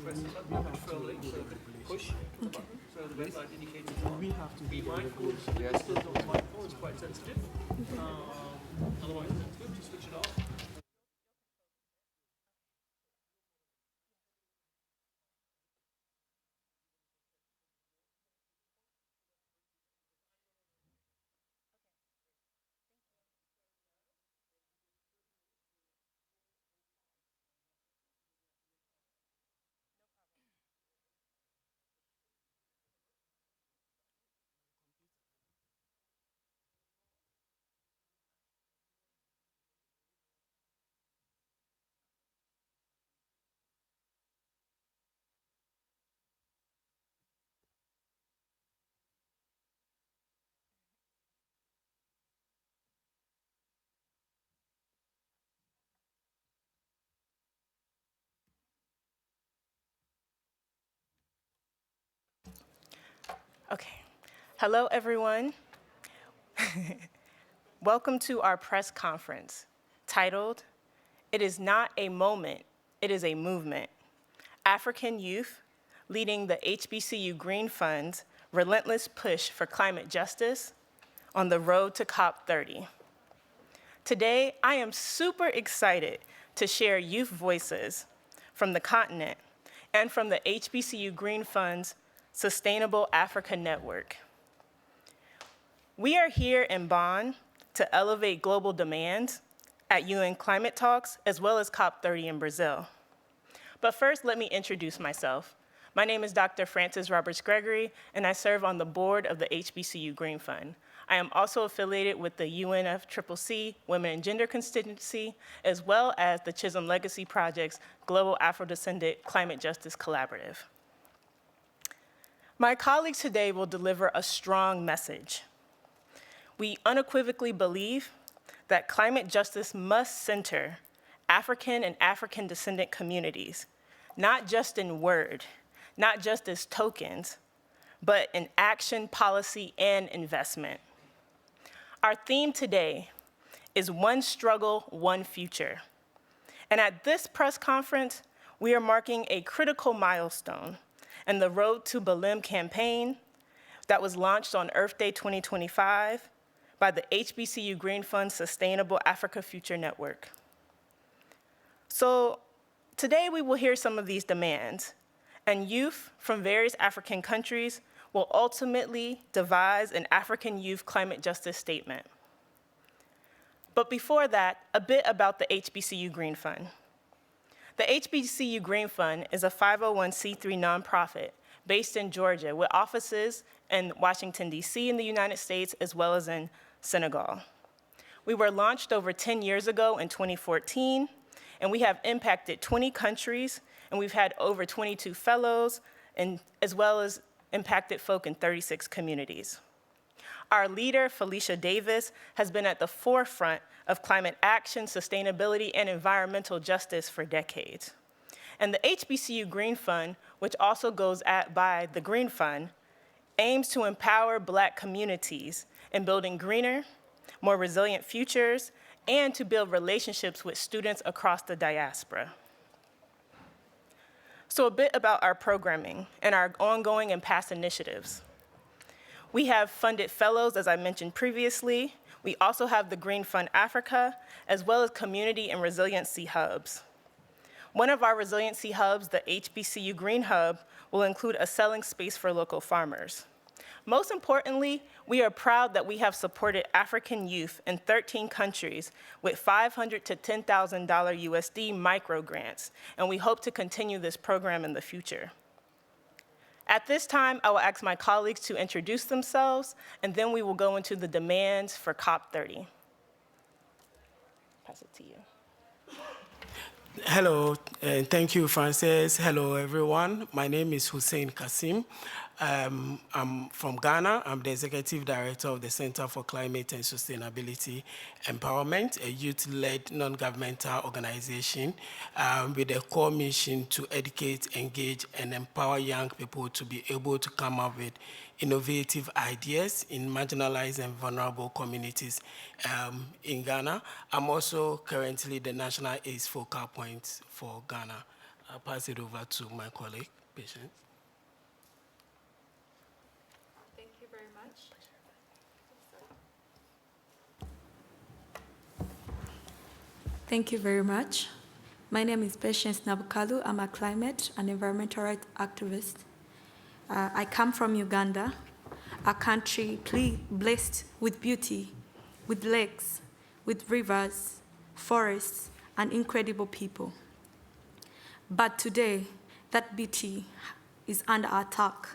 press the button, control link, so push the button, so the red light indicates it's on. Be mindful, yes. Still on the microphone, it's quite sensitive. Otherwise, that's good, just switch it off. Okay. Hello, everyone. Welcome to our press conference titled, "It is not a moment, it is a movement. African youth leading the HBCU Green Fund's relentless push for climate justice on the road to COP30." Today, I am super excited to share youth voices from the continent and from the HBCU Green Fund's Sustainable Africa Network. We are here in Bonn to elevate global demands at UN climate talks, as well as COP30 in Brazil. But first, let me introduce myself. My name is Dr. Frances Roberts-Gregory, and I serve on the board of the HBCU Green Fund. I am also affiliated with the UNFCCC Women and Gender Constituency, as well as the Chisholm Legacy Project's Global Afro-Descendant Climate Justice Collaborative. My colleagues today will deliver a strong message. We unequivocally believe that climate justice must center African and African descendant communities, not just in word, not just as tokens, but in action, policy, and investment. Our theme today is One Struggle, One Future. And at this press conference, we are marking a critical milestone in the Road to Belém campaign that was launched on Earth Day 2025 by the HBCU Green Fund Sustainable Africa Future Network. So today we will hear some of these demands, and youth from various African countries will ultimately devise an African Youth Climate Justice Statement. But before that, a bit about the HBCU Green Fund. The HBCU Green Fund is a 501c3 nonprofit based in Georgia with offices in Washington, D.C. in the United States, as well as in Senegal. We were launched over 10 years ago in 2014, and we have impacted 20 countries, and we've had over 22 fellows, and as well as impacted folk in 36 communities. Our leader, Felicia Davis, has been at the forefront of climate action, sustainability, and environmental justice for decades. And the HBCU Green Fund, which also goes by the Green Fund, aims to empower Black communities in building greener, more resilient futures, and to build relationships with students across the diaspora. So a bit about our programming and our ongoing and past initiatives. We have funded fellows, as I mentioned previously. We also have the Green Fund Africa, as well as community and resiliency hubs. One of our resiliency hubs, the HBCU Green Hub, will include a selling space for local farmers. Most importantly, we are proud that we have supported African youth in 13 countries with $500 to $10,000 USD micro grants, and we hope to continue this program in the future. At this time, I will ask my colleagues to introduce themselves, and then we will go into the demands for COP30. Pass it to you. Hello, and thank you, Frances. Hello, everyone. My name is Hussein Kasim. I'm from Ghana. I'm the Executive Director of the Center for Climate and Sustainability Empowerment, a youth-led non-governmental organization with a core mission to educate, engage, and empower young people to be able to come up with innovative ideas in marginalized and vulnerable communities in Ghana. I'm also currently the National AIDS Focal Point for Ghana. I'll pass it over to my colleague, Patience. Thank you very much. Thank you very much. My name is Patience Nabukalu. I'm a climate and environmental rights activist. I come from Uganda, a country blessed with beauty, with lakes, with rivers, forests, and incredible people. But today, that beauty is under attack,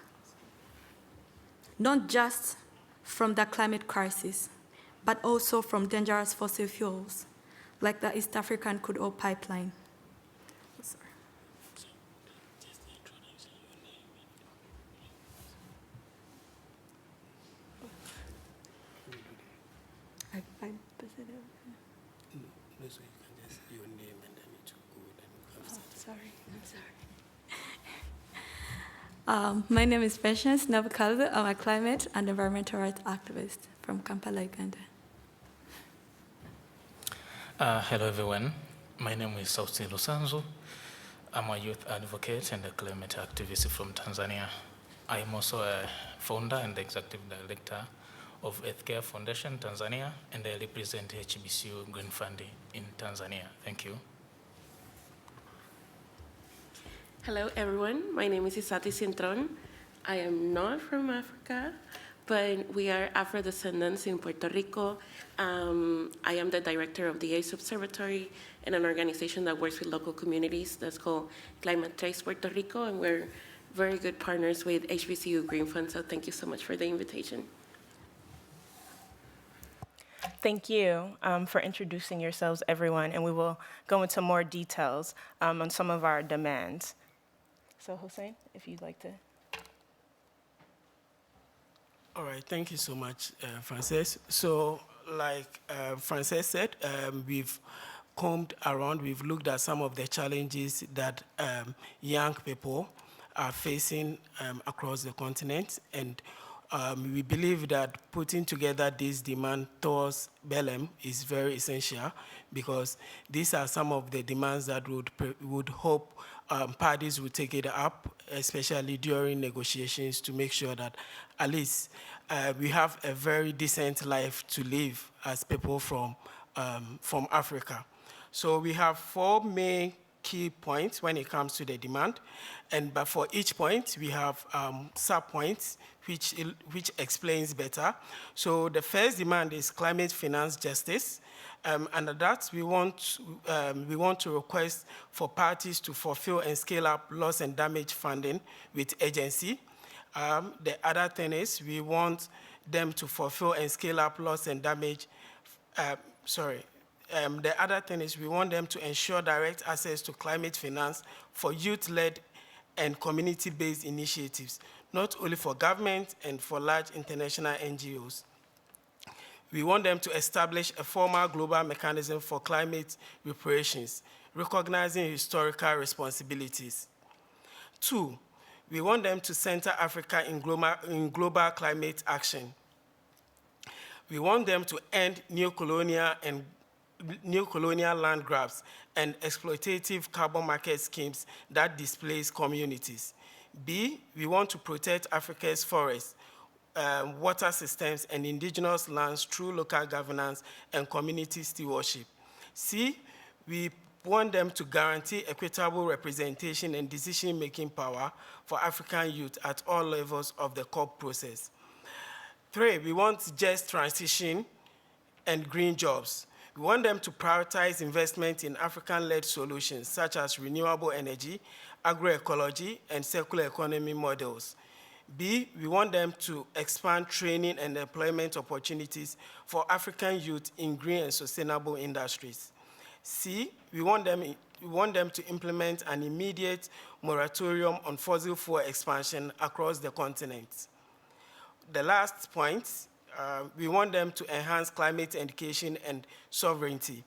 not just from the climate crisis, but also from dangerous fossil fuels, like the East African crude oil pipeline. Sorry. I No, so you can just your name and then it will go. Then Oh, sorry, I'm sorry. My name is Patience Nabukalu. I'm a climate and environmental rights activist from Kampala, Uganda. Hello, everyone. My name is Sauti Lusanzu. I'm a youth advocate and a climate activist from Tanzania. I am also a founder and executive director of Healthcare Foundation Tanzania, and I represent HBCU Green Fund in Tanzania. Thank you. Hello, everyone. My name is Isati Cintron. I am not from Africa, but we are Afro-descendants in Puerto Rico. I am the director of the ACE Observatory and an organization that works with local communities that's called Climate Trace Puerto Rico, and we're very good partners with HBCU Green Fund, so thank you so much for the invitation. Thank you for introducing yourselves, everyone, and we will go into more details on some of our demands. So, Hussein, if you'd like to. All right, thank you so much, Frances. So, like Frances said, we've combed around, we've looked at some of the challenges that young people are facing across the continent, and we believe that putting together this demand towards Belém is very essential, because these are some of the demands that would hope parties would take it up, especially during negotiations, to make sure that at least we have a very decent life to live as people from Africa. So we have 4 main key points when it comes to the demand, but for each point we have sub-points which explains better. So the first demand is climate finance justice, and that we want to request for parties to fulfill and scale up loss and damage funding with agency. The other thing is we want them to fulfill and scale up loss and damage. The other thing is we want them to ensure direct access to climate finance for youth-led and community-based initiatives, not only for government and for large international NGOs. We want them to establish a formal global mechanism for climate reparations, recognizing historical responsibilities. 2, we want them to center Africa in global climate action. We want them to end neo-colonial land grabs and exploitative carbon market schemes that displace communities. B, we want to protect Africa's forests, water systems, and indigenous lands through local governance and community stewardship. C, we want them to guarantee equitable representation and decision-making power for African youth at all levels of the COP process. 3, we want just transition and green jobs. We want them to prioritize investment in African-led solutions such as renewable energy, agroecology, and circular economy models. B, we want them to expand training and employment opportunities for African youth in green and sustainable industries. C, we want them to implement an immediate moratorium on fossil fuel expansion across the continent. The last point, we want them to enhance climate education and sovereignty.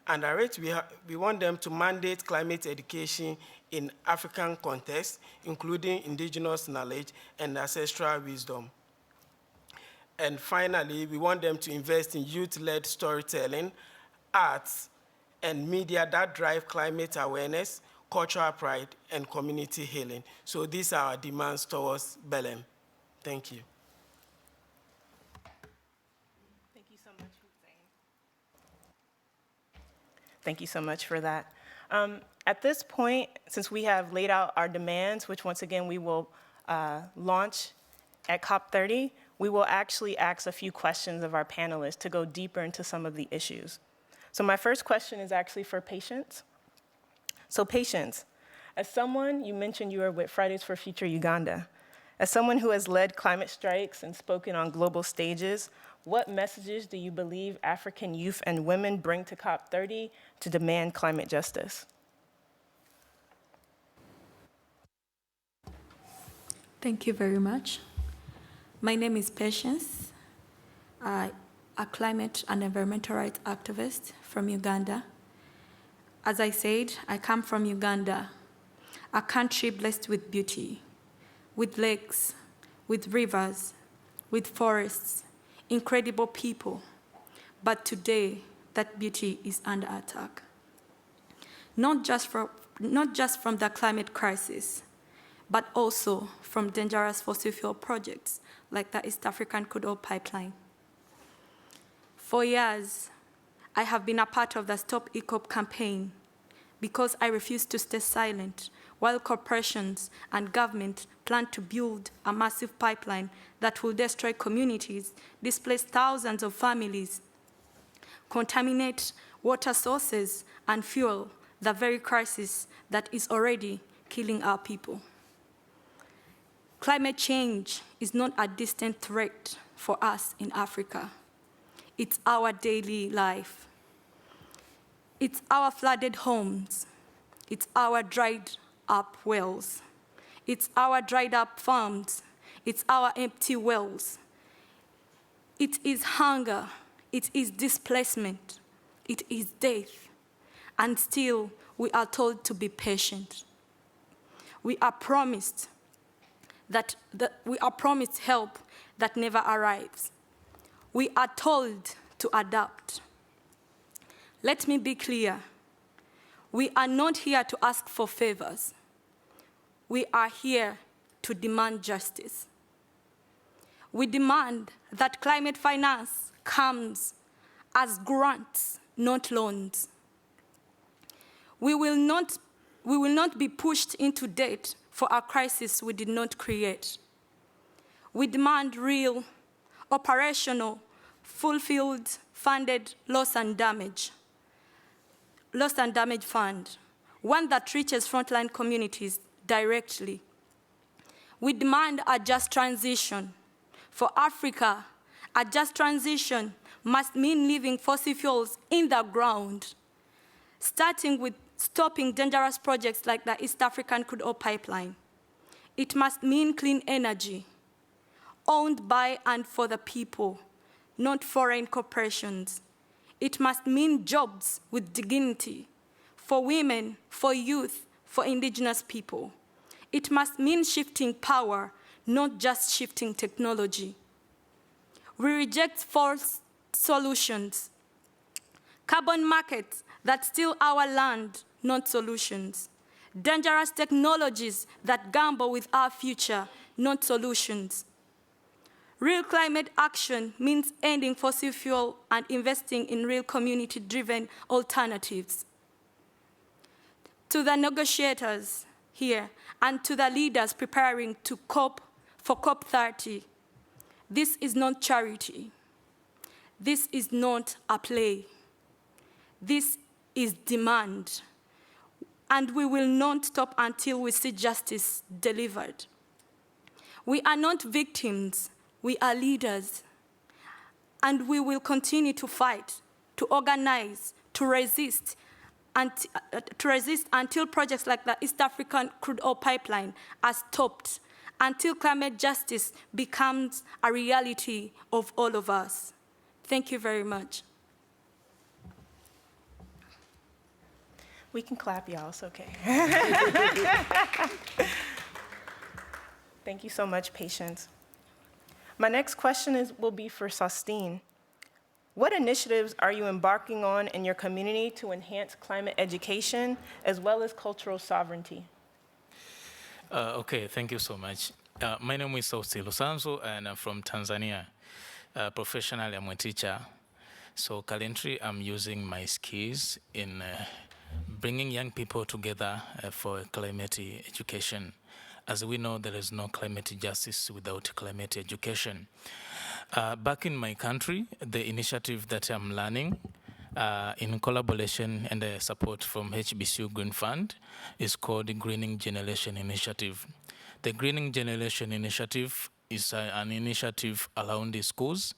And we want them to mandate climate education in African context, including indigenous knowledge and ancestral wisdom. And finally, we want them to invest in youth-led storytelling, arts, and media that drive climate awareness, cultural pride, and community healing. So these are our demands towards Belém. Thank you. Thank you so much, Hussein. Thank you so much for that. At this point, since we have laid out our demands, which once again we will launch at COP30, we will actually ask a few questions of our panelists to go deeper into some of the issues. So my first question is actually for Patience. So Patience, as someone, you mentioned you were with Fridays for Future Uganda. As someone who has led climate strikes and spoken on global stages, what messages do you believe African youth and women bring to COP30 to demand climate justice? Thank you very much. My name is Patience. I'm a climate and environmental rights activist from Uganda. As I said, I come from Uganda, a country blessed with beauty, with lakes, with rivers, with forests, incredible people. But today, that beauty is under attack. Not just from the climate crisis, but also from dangerous fossil fuel projects like the East African crude oil pipeline. For years, I have been a part of the Stop EACOP campaign because I refuse to stay silent while corporations and government plan to build a massive pipeline that will destroy communities, displace thousands of families, contaminate water sources, and fuel the very crisis that is already killing our people. Climate change is not a distant threat for us in Africa. It's our daily life. It's our flooded homes. It's our dried up wells. It's our dried up farms. It's our empty wells. It is hunger. It is displacement. It is death. And still, we are told to be patient. We are promised help that never arrives. We are told to adapt. Let me be clear. We are not here to ask for favors. We are here to demand justice. We demand that climate finance comes as grants, not loans. We will not be pushed into debt for a crisis we did not create. We demand real, operational, fulfilled, funded loss and damage fund, one that reaches frontline communities directly. We demand a just transition. For Africa, a just transition must mean leaving fossil fuels in the ground, starting with stopping dangerous projects like the East African crude oil pipeline. It must mean clean energy, owned by and for the people, not foreign corporations. It must mean jobs with dignity for women, for youth, for indigenous people. It must mean shifting power, not just shifting technology. We reject false solutions, carbon markets that steal our land, not solutions. Dangerous technologies that gamble with our future, not solutions. Real climate action means ending fossil fuel and investing in real community-driven alternatives. To the negotiators here and to the leaders preparing for COP30, this is not charity. This is not a play. This is demand. And we will not stop until we see justice delivered. We are not victims, we are leaders. And we will continue to fight, to organize, to resist until projects like the East African crude oil pipeline are stopped, until climate justice becomes a reality of all of us. Thank you very much. We can clap, y'all, it's okay. Thank you so much, Patience. My next question will be for Sostine. What initiatives are you embarking on in your community to enhance climate education as well as cultural sovereignty? Okay, thank you so much. My name is Sauti Lusanzo, and I'm from Tanzania. Professionally, I'm a teacher. So currently, I'm using my skills in bringing young people together for climate education. As we know, there is no climate justice without climate education. Back in my country, the initiative that I'm learning in collaboration and support from HBCU Green Fund is called the Greening Generation Initiative. The Greening Generation Initiative is an initiative around the schools.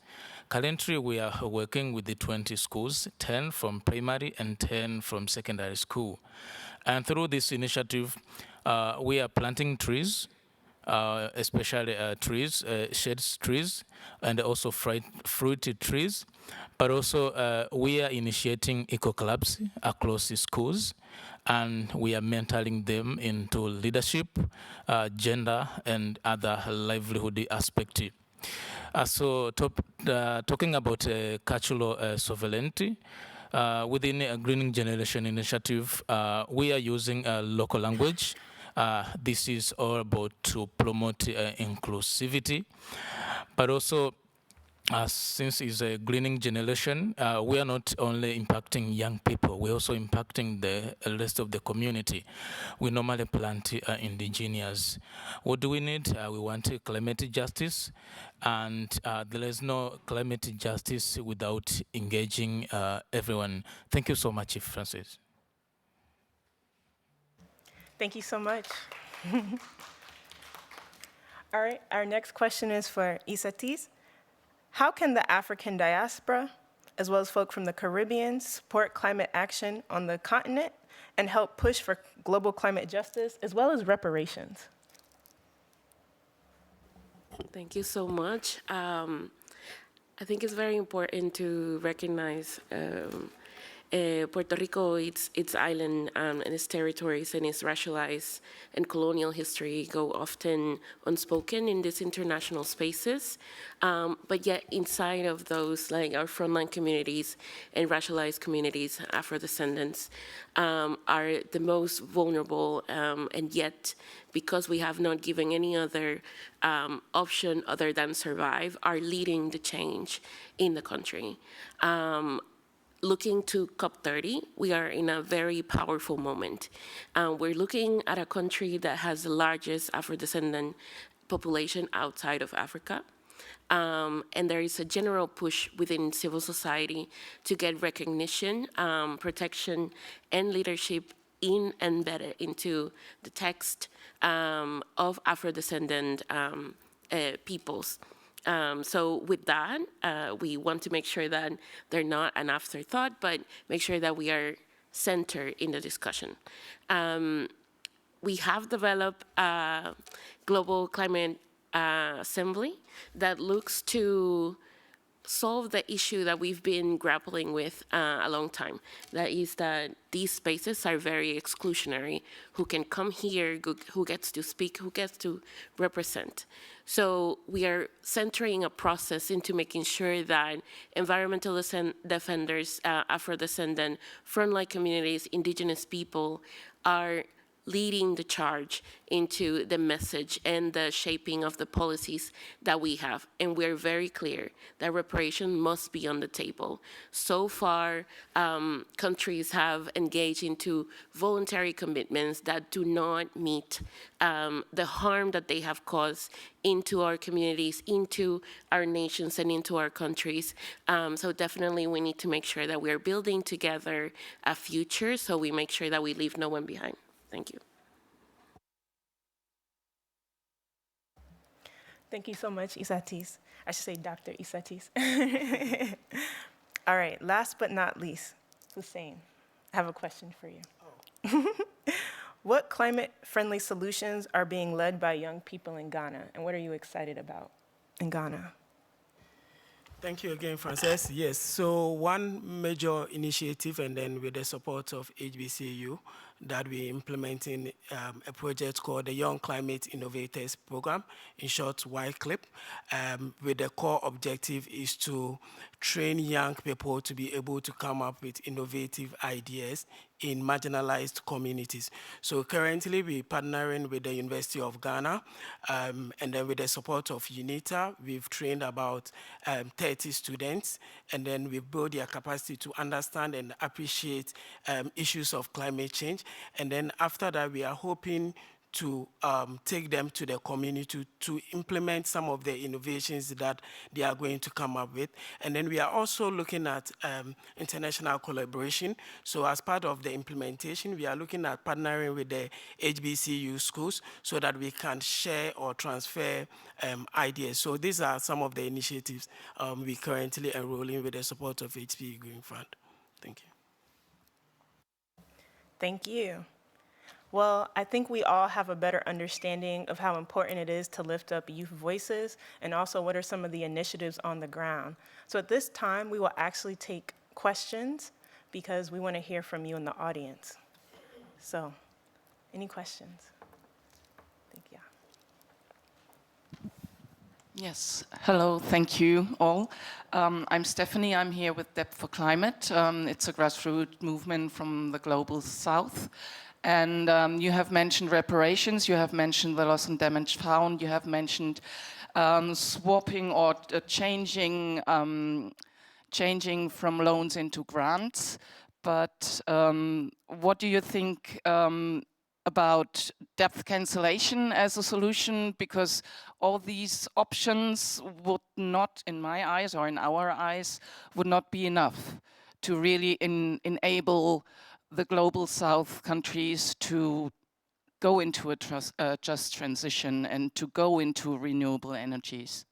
Currently, we are working with the 20 schools, 10 from primary and 10 from secondary school. And through this initiative, we are planting trees, especially trees, shades trees, and also fruity trees. But also, we are initiating eco-clubs across the schools, and we are mentoring them into leadership, gender, and other livelihood aspects. Talking about cultural sovereignty, within a Greening Generation Initiative, we are using local language. This is all about to promote inclusivity, but also since it's a greening generation, we are not only impacting young people, we're also impacting the rest of the community. We normally plant indigenous. What do we need? We want climate justice, and there is no climate justice without engaging everyone. Thank you so much, Francis. Thank you so much. All right, our next question is for Isatis. How can the African diaspora, as well as folk from the Caribbean, support climate action on the continent and help push for global climate justice, as well as reparations? Thank you so much. I think it's very important to recognize Puerto Rico, its island and its territories and its racialized and colonial history go often unspoken in these international spaces. But yet inside of those, like our frontline communities and racialized communities, Afro-descendants, are the most vulnerable, and yet because we have not given any other option other than survive, are leading the change in the country. Looking to COP30, we are in a very powerful moment. We're looking at a country that has the largest Afro-descendant population outside of Africa. And there is a general push within civil society to get recognition, protection, and leadership embedded into the text of Afro-descendant peoples. So with that, we want to make sure that they're not an afterthought, but make sure that we are centered in the discussion. We have developed a global climate assembly that looks to solve the issue that we've been grappling with a long time. That is that these spaces are very exclusionary. Who can come here, who gets to speak, who gets to represent. So we are centering a process into making sure that environmental defenders, Afro-descendant, frontline communities, indigenous people are leading the charge into the message and the shaping of the policies that we have. And we're very clear that reparation must be on the table. So far, countries have engaged into voluntary commitments that do not meet the harm that they have caused into our communities, into our nations, and into our countries. So definitely we need to make sure that we're building together a future so we make sure that we leave no one behind. Thank you. Thank you so much, Isatis. I should say Dr. Isatis. All right, last but not least, Hussein, I have a question for you. Oh. What climate-friendly solutions are being led by young people in Ghana, and what are you excited about in Ghana? Thank you again, Frances. Yes, so one major initiative, and then with the support of HBCU, that we're implementing a project called the Young Climate Innovators Program, in short, YCLIP, with the core objective is to train young people to be able to come up with innovative ideas in marginalized communities. So currently we're partnering with the University of Ghana, and then with the support of UNITA, we've trained about 30 students, and then we've built their capacity to understand and appreciate issues of climate change. And then after that, we are hoping to take them to the community to implement some of the innovations that they are going to come up with. And then we are also looking at international collaboration. So as part of the implementation, we are looking at partnering with the HBCU schools so that we can share or transfer ideas. So these are some of the initiatives we currently enrolling with the support of HBCU Green Fund. Thank you. Thank you. Well, I think we all have a better understanding of how important it is to lift up youth voices and also what are some of the initiatives on the ground. So at this time, we will actually take questions because we want to hear from you in the audience. So, any questions? Thank you. Yes, hello, thank you all. I'm Stephanie, I'm here with Deb for Climate. It's a grassroots movement from the Global South. And you have mentioned reparations, you have mentioned the loss and damage found, you have mentioned swapping or changing from loans into grants. But what do you think about debt cancellation as a solution? Because all these options would not, in my eyes or in our eyes, would not be enough to really enable the Global South countries to go into a just transition and to go into renewable energies.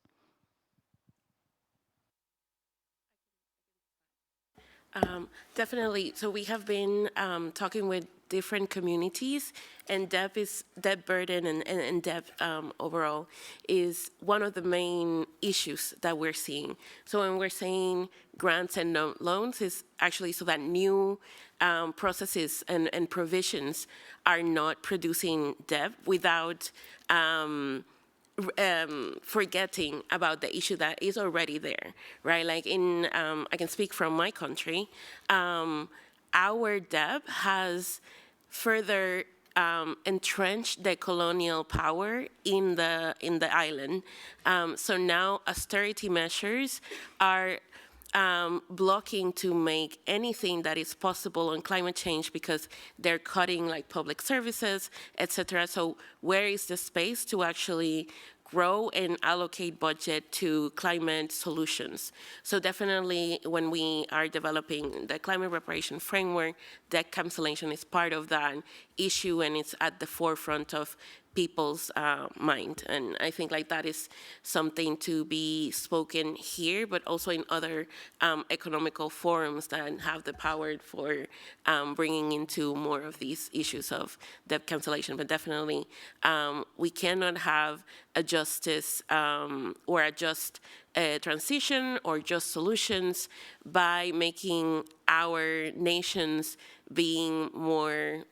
Definitely. So we have been talking with different communities, and debt burden and debt overall is one of the main issues that we're seeing. So when we're saying grants and loans, is actually so that new processes and provisions are not producing debt without forgetting about the issue that is already there, right? Like in, I can speak from my country, our debt has further entrenched the colonial power in the island. So now austerity measures are blocking to make anything that is possible on climate change because they're cutting like public services, etc. So where is the space to actually grow and allocate budget to climate solutions? So definitely when we are developing the climate reparation framework, debt cancellation is part of that issue and it's at the forefront of people's mind. And I think like that is something to be spoken here, but also in other economical forums that have the power for bringing into more of these issues of debt cancellation. But definitely we cannot have a justice or a just transition or just solutions by making our nations being more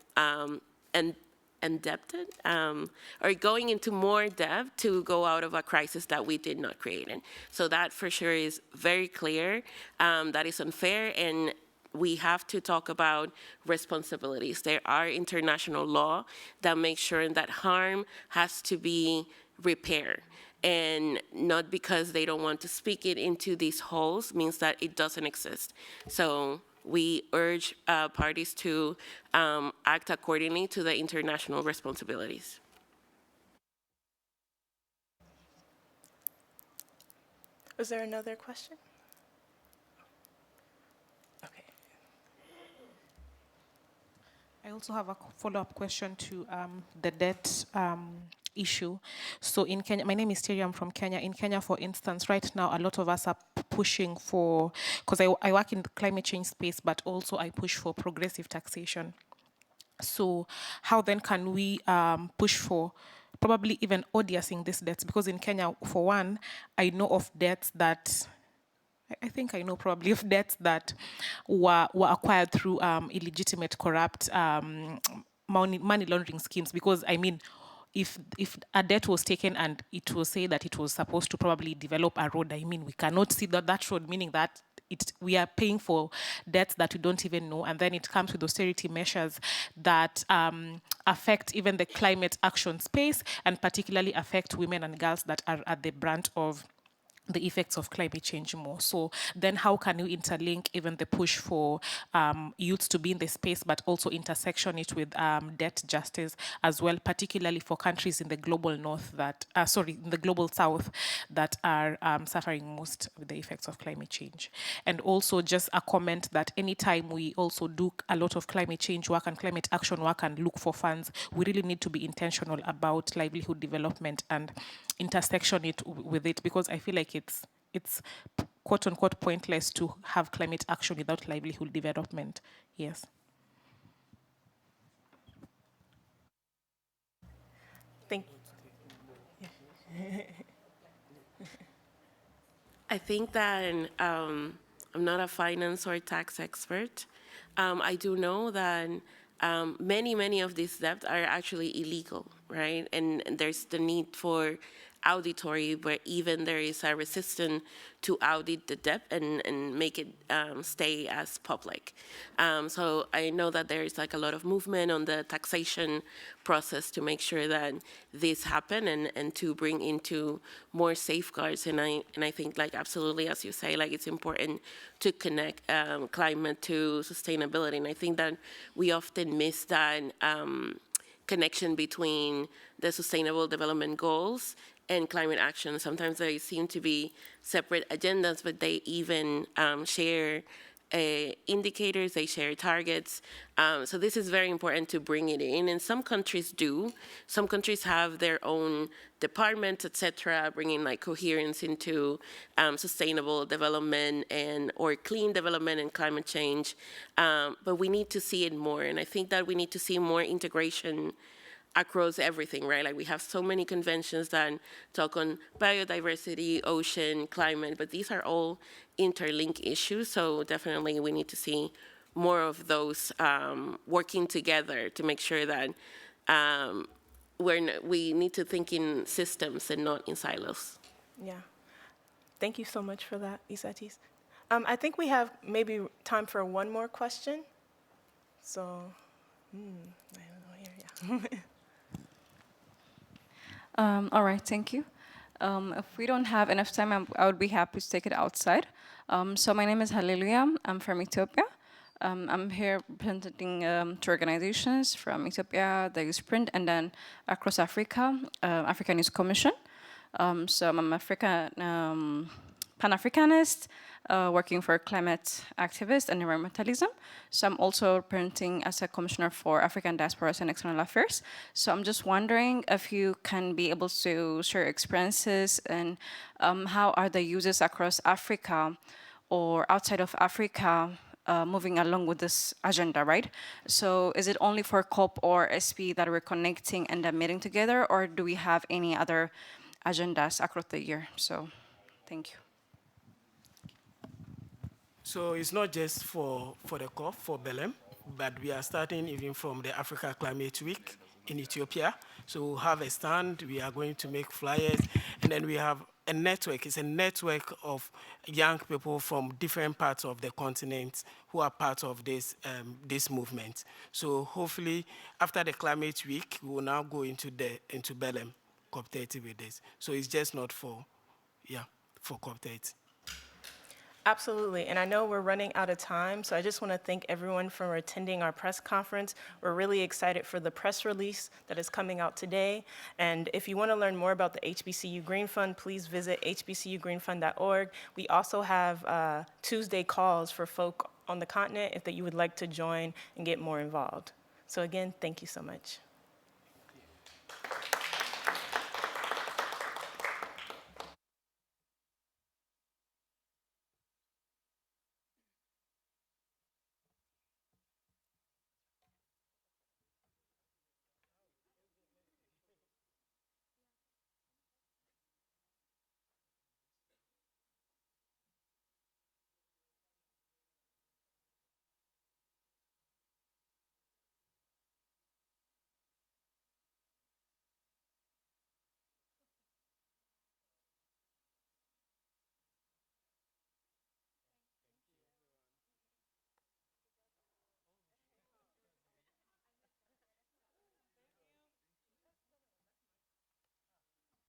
indebted or going into more debt to go out of a crisis that we did not create. And so that for sure is very clear. That is unfair, and we have to talk about responsibilities. There are international law that makes sure that harm has to be repaired. And not because they don't want to speak it into these holes means that it doesn't exist. So we urge parties to act accordingly to the international responsibilities. Was there another question? Okay. I also have a follow-up question to the debt issue. So in Kenya, my name is Terry, I'm from Kenya. In Kenya, for instance, right now, a lot of us are pushing for, because I work in the climate change space, but also I push for progressive taxation. So how then can we push for probably even auditing these debts? Because in Kenya, for one, I know of debts that, I think I know probably of debts that were acquired through illegitimate, corrupt money laundering schemes, because I mean, if a debt was taken and it was said that it was supposed to probably develop a road, I mean, we cannot see that road, meaning that we are paying for debts that we don't even know, and then it comes with austerity measures that affect even the climate action space, and particularly affect women and girls that are at the brunt of the effects of climate change more. So then how can you interlink even the push for youth to be in the space, but also intersection it with debt justice as well, particularly for countries in the global north that, in the global south that are suffering most with the effects of climate change. And also just a comment that anytime we also do a lot of climate change work and climate action work and look for funds, we really need to be intentional about livelihood development and intersection it with it, because I feel like it's quote unquote pointless to have climate action without livelihood development. Yes. Thank I think that I'm not a finance or tax expert. I do know that many of these debts are actually illegal, right? And there's the need for auditory, where even there is a resistance to audit the debt and make it stay as public. So I know that there is like a lot of movement on the taxation process to make sure that this happen and to bring into more safeguards. And I think, like, absolutely, as you say, like, it's important to connect climate to sustainability. And I think that we often miss that connection between the Sustainable Development Goals and climate action. Sometimes they seem to be separate agendas, but they even share indicators, they share targets. So this is very important to bring it in, and some countries do. Some countries have their own departments, etc., bringing like coherence into sustainable development or clean development and climate change. But we need to see it more, and I think that we need to see more integration across everything, right? Like, we have so many conventions that talk on biodiversity, ocean, climate, but these are all interlinked issues. So definitely we need to see more of those working together to make sure that we need to think in systems and not in silos. Yeah. Thank you so much for that, Isatis. I think we have maybe time for one more question. So, I don't know here, yeah. All right, thank you. If we don't have enough time, I would be happy to take it outside. So my name is Hallelujah. I'm from Ethiopia. I'm here representing two organizations from Ethiopia, the Youth Sprint, and then across Africa, African Youth Commission. So I'm an Pan-Africanist, working for climate activists and environmentalism. So I'm also representing as a commissioner for African Diaspora and External Affairs. So I'm just wondering if you can be able to share experiences and how are the users across Africa or outside of Africa moving along with this agenda, right? So is it only for COP or SP that we're connecting and meeting together, or do we have any other agendas across the year? So thank you. So it's not just for the COP, for Belém, but we are starting even from the Africa Climate Week in Ethiopia. So we'll have a stand, we are going to make flyers, and then we have a network. It's a network of young people from different parts of the continent who are part of this, this movement. So hopefully, after the Climate Week, we will now go into Belém, COP30 with this. So it's just not for COP30. Absolutely, and I know we're running out of time, so I just want to thank everyone for attending our press conference. We're really excited for the press release that is coming out today, and if you want to learn more about the HBCU Green Fund, please visit hbcugreenfund.org. We also have Tuesday calls for folk on the continent if that you would like to join and get more involved. So again, thank you so much.